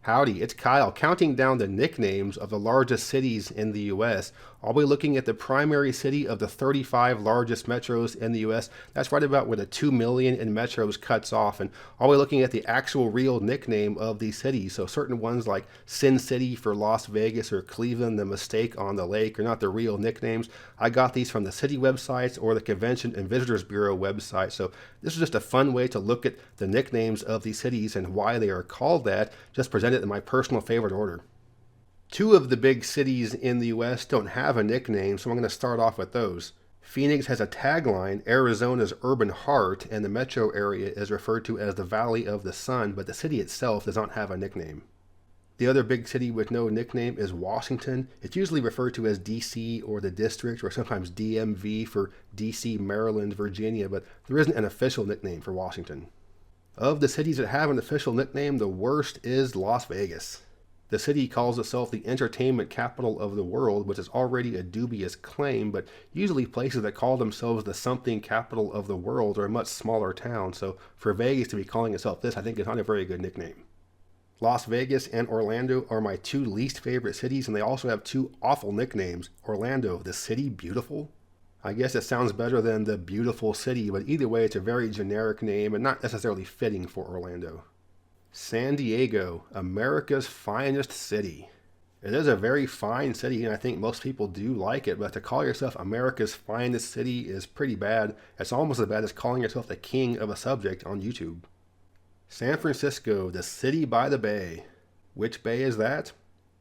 Howdy, it's Kyle, counting down the nicknames of the largest cities in the U.S. I'll be looking at the primary city of the 35 largest metros in the U.S. That's right about where the 2 million in metros cuts off. And I'll be looking at the actual real nickname of these cities. So certain ones like Sin City for Las Vegas or Cleveland, the Mistake on the Lake, are not the real nicknames. I got these from the city websites or the Convention and Visitors Bureau website. So this is just a fun way to look at the nicknames of these cities and why they are called that, just presented in my personal favorite order. Two of the big cities in the U.S. don't have a nickname, so I'm going to start off with those. Phoenix has a tagline, Arizona's urban heart, and the metro area is referred to as the Valley of the Sun, but the city itself does not have a nickname. The other big city with no nickname is Washington. It's usually referred to as DC or the district, or sometimes DMV for DC, Maryland, Virginia, but there isn't an official nickname for Washington. Of the cities that have an official nickname, the worst is Las Vegas. The city calls itself the entertainment capital of the world, which is already a dubious claim, but usually places that call themselves the something capital of the world are a much smaller town, so for Vegas to be calling itself this, I think is not a very good nickname. Las Vegas and Orlando are my two least favorite cities, and they also have two awful nicknames. Orlando, the city beautiful? I guess it sounds better than the beautiful city, but either way, it's a very generic name and not necessarily fitting for Orlando. San Diego, America's finest city. It is a very fine city, and I think most people do like it, but to call yourself America's finest city is pretty bad. It's almost as bad as calling yourself the king of a subject on YouTube. San Francisco, the city by the bay. Which bay is that?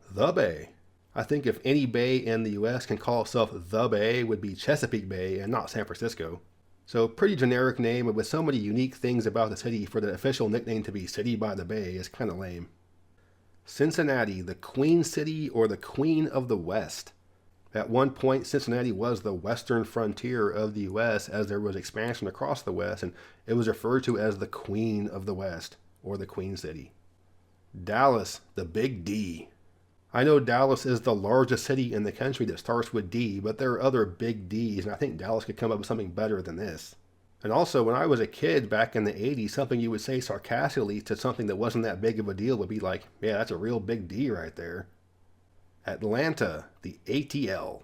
The Bay. I think if any bay in the US can call itself the Bay, it would be Chesapeake Bay and not San Francisco. So pretty generic name, but with so many unique things about the city, for the official nickname to be City by the Bay is kind of lame. Cincinnati, the Queen City or the Queen of the West. At one point, Cincinnati was the western frontier of the U.S. as there was expansion across the West, and it was referred to as the Queen of the West, or the Queen City. Dallas, the Big D. I know Dallas is the largest city in the country that starts with D, but there are other big Ds, and I think Dallas could come up with something better than this. And also, when I was a kid back in the 80s, something you would say sarcastically to something that wasn't that big of a deal would be like, yeah, that's a real big D right there. Atlanta, the ATL.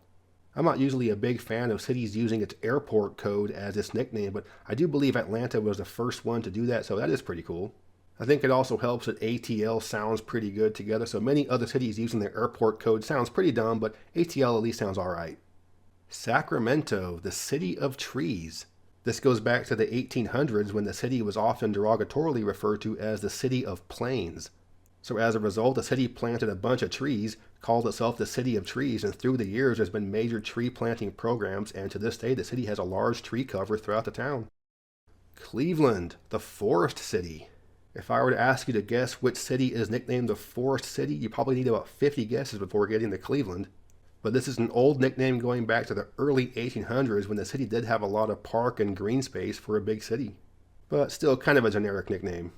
I'm not usually a big fan of cities using its airport code as its nickname, but I do believe Atlanta was the first one to do that, so that is pretty cool. I think it also helps that ATL sounds pretty good together, so many other cities using their airport code sounds pretty dumb, but ATL at least sounds alright. Sacramento, the city of trees. This goes back to the 1800s when the city was often derogatorily referred to as the city of plains. So as a result, the city planted a bunch of trees, called itself the City of Trees, and through the years there's been major tree planting programs, and to this day the city has a large tree cover throughout the town. Cleveland, the Forest City. If I were to ask you to guess which city is nicknamed the Forest City, you probably need about 50 guesses before getting to Cleveland. But this is an old nickname going back to the early 1800s when the city did have a lot of park and green space for a big city. But still kind of a generic nickname.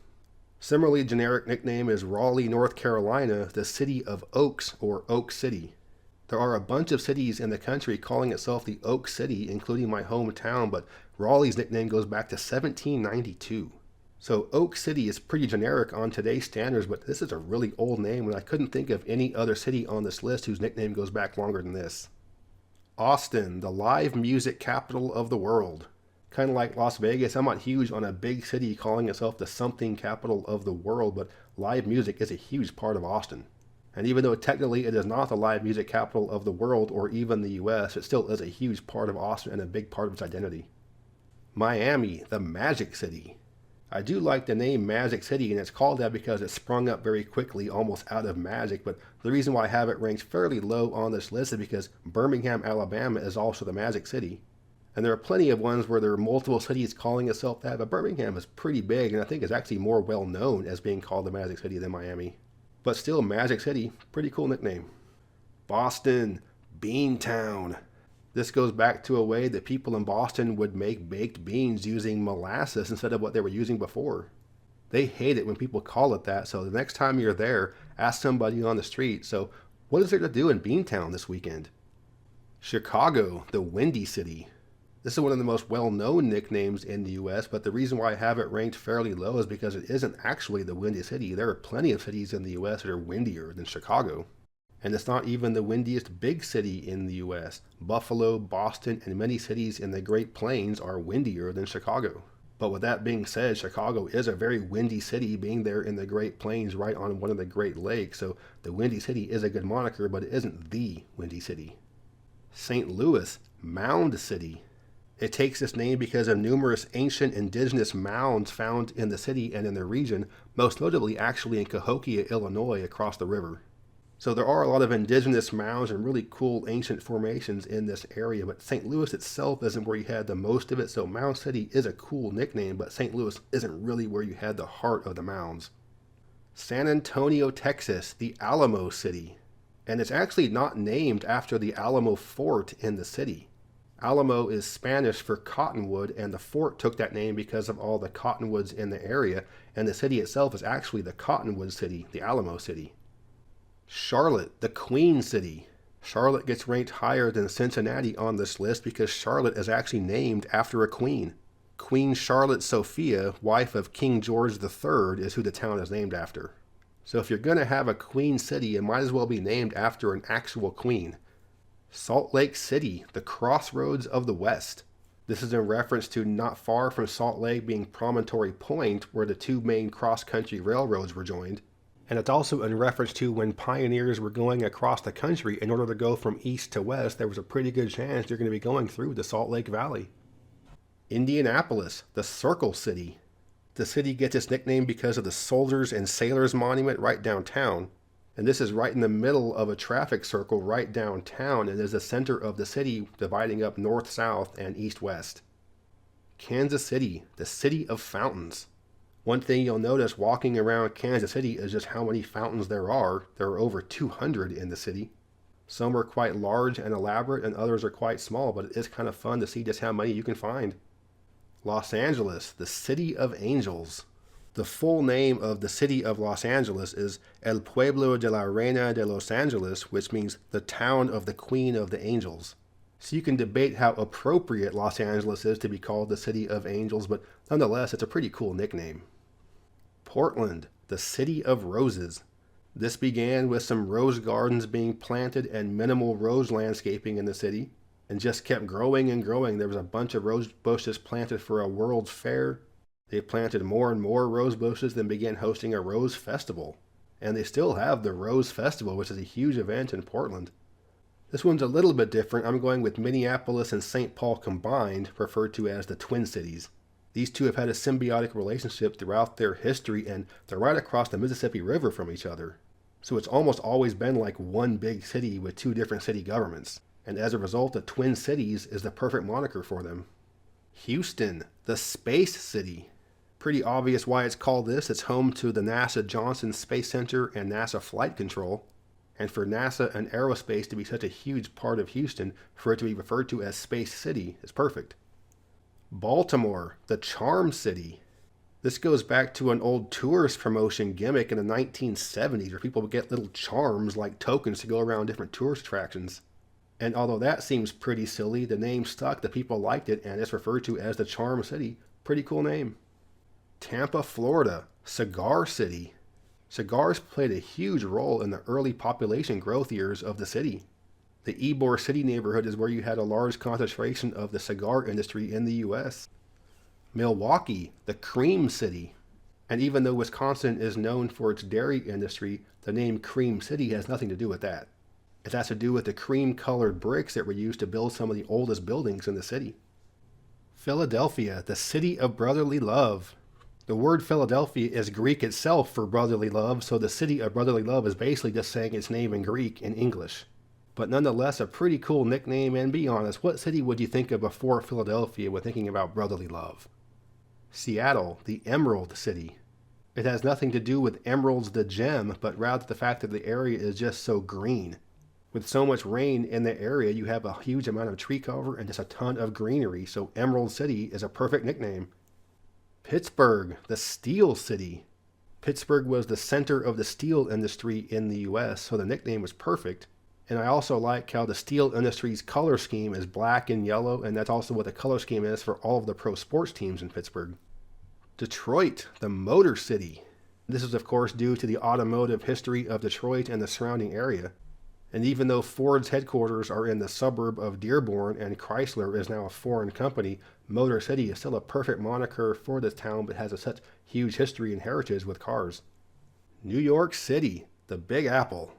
Similarly generic nickname is Raleigh, North Carolina, the city of Oaks, or Oak City. There are a bunch of cities in the country calling itself the Oak City, including my hometown, but Raleigh's nickname goes back to 1792. So Oak City is pretty generic on today's standards, but this is a really old name, and I couldn't think of any other city on this list whose nickname goes back longer than this. Austin, the live music capital of the world. Kind of like Las Vegas, I'm not huge on a big city calling itself the something capital of the world, but live music is a huge part of Austin. And even though technically it is not the live music capital of the world or even the US, it still is a huge part of Austin and a big part of its identity. Miami, the Magic City. I do like the name Magic City, and it's called that because it sprung up very quickly, almost out of magic, but the reason why I have it ranked fairly low on this list is because Birmingham, Alabama is also the Magic City. And there are plenty of ones where there are multiple cities calling itself that, but Birmingham is pretty big, and I think is actually more well known as being called the Magic City than Miami. But still, Magic City, pretty cool nickname. Boston, Beantown. This goes back to a way that people in Boston would make baked beans using molasses instead of what they were using before. They hate it when people call it that, so the next time you're there, ask somebody on the street, so what is there to do in Beantown this weekend? Chicago, the Windy City. This is one of the most well-known nicknames in the US, but the reason why I have it ranked fairly low is because it isn't actually the windy city. There are plenty of cities in the US that are windier than Chicago. And it's not even the windiest big city in the US. Buffalo, Boston, and many cities in the Great Plains are windier than Chicago. But with that being said, Chicago is a very windy city, being there in the Great Plains right on one of the Great Lakes. So the Windy City is a good moniker, but it isn't the Windy City. St. Louis, Mound City. It takes its name because of numerous ancient indigenous mounds found in the city and in the region, most notably actually in Cahokia, Illinois, across the river. So there are a lot of indigenous mounds and really cool ancient formations in this area, but St. Louis itself isn't where you had the most of it, so Mound City is a cool nickname, but St. Louis isn't really where you had the heart of the mounds. San Antonio, Texas, the Alamo City. And it's actually not named after the Alamo Fort in the city. Alamo is Spanish for cottonwood, and the fort took that name because of all the cottonwoods in the area, and the city itself is actually the Cottonwood City, the Alamo City. Charlotte, the Queen City. Charlotte gets ranked higher than Cincinnati on this list because Charlotte is actually named after a queen. Queen Charlotte Sophia, wife of King George III, is who the town is named after. So if you're going to have a queen city, it might as well be named after an actual queen. Salt Lake City, the Crossroads of the West. This is in reference to not far from Salt Lake being Promontory Point, where the two main cross-country railroads were joined. And it's also in reference to when pioneers were going across the country in order to go from east to west, there was a pretty good chance you're going to be going through the Salt Lake Valley. Indianapolis, the Circle City. The city gets its nickname because of the Soldiers and Sailors Monument right downtown. And this is right in the middle of a traffic circle right downtown and is the center of the city, dividing up north-south and east-west. Kansas City, the City of Fountains. One thing you'll notice walking around Kansas City is just how many fountains there are. There are over 200 in the city. Some are quite large and elaborate, and others are quite small, but it is kind of fun to see just how many you can find. Los Angeles, the City of Angels. The full name of the city of Los Angeles is El Pueblo de la Reina de Los Angeles, which means the town of the Queen of the Angels. So you can debate how appropriate Los Angeles is to be called the City of Angels, but nonetheless, it's a pretty cool nickname. Portland, the City of Roses. This began with some rose gardens being planted and minimal rose landscaping in the city, and just kept growing and growing. There was a bunch of rose bushes planted for a World's Fair. They planted more and more rose bushes, then began hosting a rose festival. And they still have the Rose Festival, which is a huge event in Portland. This one's a little bit different. I'm going with Minneapolis and St. Paul combined, referred to as the Twin Cities. These two have had a symbiotic relationship throughout their history, and they're right across the Mississippi River from each other. So it's almost always been like one big city with two different city governments. And as a result, the Twin Cities is the perfect moniker for them. Houston, the Space City. Pretty obvious why it's called this. It's home to the NASA Johnson Space Center and NASA Flight Control. And for NASA and aerospace to be such a huge part of Houston, for it to be referred to as Space City is perfect. Baltimore, the Charm City. This goes back to an old tourist promotion gimmick in the 1970s where people would get little charms like tokens to go around different tourist attractions. And although that seems pretty silly, the name stuck, the people liked it, and it's referred to as the Charm City. Pretty cool name. Tampa, Florida, Cigar City. Cigars played a huge role in the early population growth years of the city. The Ybor City neighborhood is where you had a large concentration of the cigar industry in the U.S. Milwaukee, the Cream City. And even though Wisconsin is known for its dairy industry, the name Cream City has nothing to do with that. It has to do with the cream-colored bricks that were used to build some of the oldest buildings in the city. Philadelphia, the City of Brotherly Love. The word Philadelphia is Greek itself for brotherly love, so the City of Brotherly Love is basically just saying its name in Greek in English. But nonetheless, a pretty cool nickname, and be honest, what city would you think of before Philadelphia when thinking about brotherly love? Seattle, the Emerald City. It has nothing to do with emeralds the gem, but rather the fact that the area is just so green. With so much rain in the area, you have a huge amount of tree cover and just a ton of greenery, so Emerald City is a perfect nickname. Pittsburgh, the Steel City. Pittsburgh was the center of the steel industry in the U.S., so the nickname was perfect. And I also like how the steel industry's color scheme is black and yellow, and that's also what the color scheme is for all of the pro sports teams in Pittsburgh. Detroit, the Motor City. This is of course due to the automotive history of Detroit and the surrounding area. And even though Ford's headquarters are in the suburb of Dearborn and Chrysler is now a foreign company, Motor City is still a perfect moniker for this town but has such huge history and heritage with cars. New York City, the Big Apple.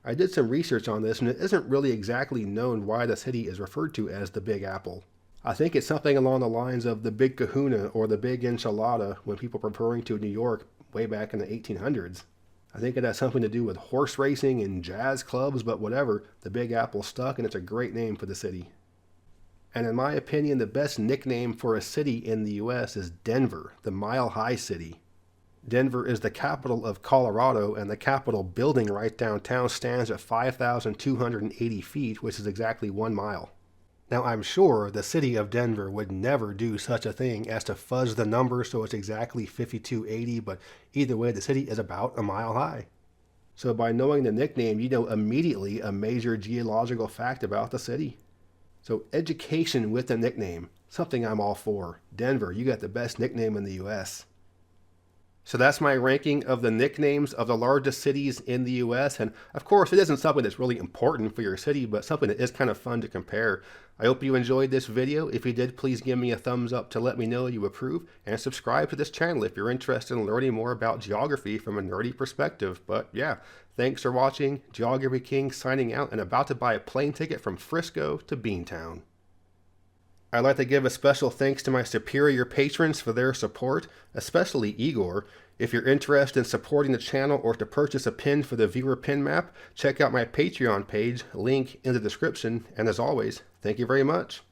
I did some research on this and it isn't really exactly known why the city is referred to as the Big Apple. I think it's something along the lines of the Big Kahuna or the Big Enchilada when people were referring to New York way back in the 1800s. I think it has something to do with horse racing and jazz clubs, but whatever, the Big Apple stuck and it's a great name for the city. And in my opinion, the best nickname for a city in the US is Denver, the Mile High City. Denver is the capital of Colorado, and the Capitol building right downtown stands at 5,280 feet, which is exactly 1 mile. Now, I'm sure the city of Denver would never do such a thing as to fuzz the number so it's exactly 5,280, but either way, the city is about a mile high. So by knowing the nickname, you know immediately a major geological fact about the city. So education with the nickname, something I'm all for. Denver, you got the best nickname in the US. So that's my ranking of the nicknames of the largest cities in the US. And of course, it isn't something that's really important for your city, but something that is kind of fun to compare. I hope you enjoyed this video. If you did, please give me a thumbs up to let me know you approve, and subscribe to this channel if you're interested in learning more about geography from a nerdy perspective. But yeah, thanks for watching. Geography King signing out and about to buy a plane ticket from Frisco to Beantown. I'd like to give a special thanks to my superior patrons for their support, especially Igor. If you're interested in supporting the channel or to purchase a pin for the viewer pin map, check out my Patreon page, link in the description, and as always, thank you very much.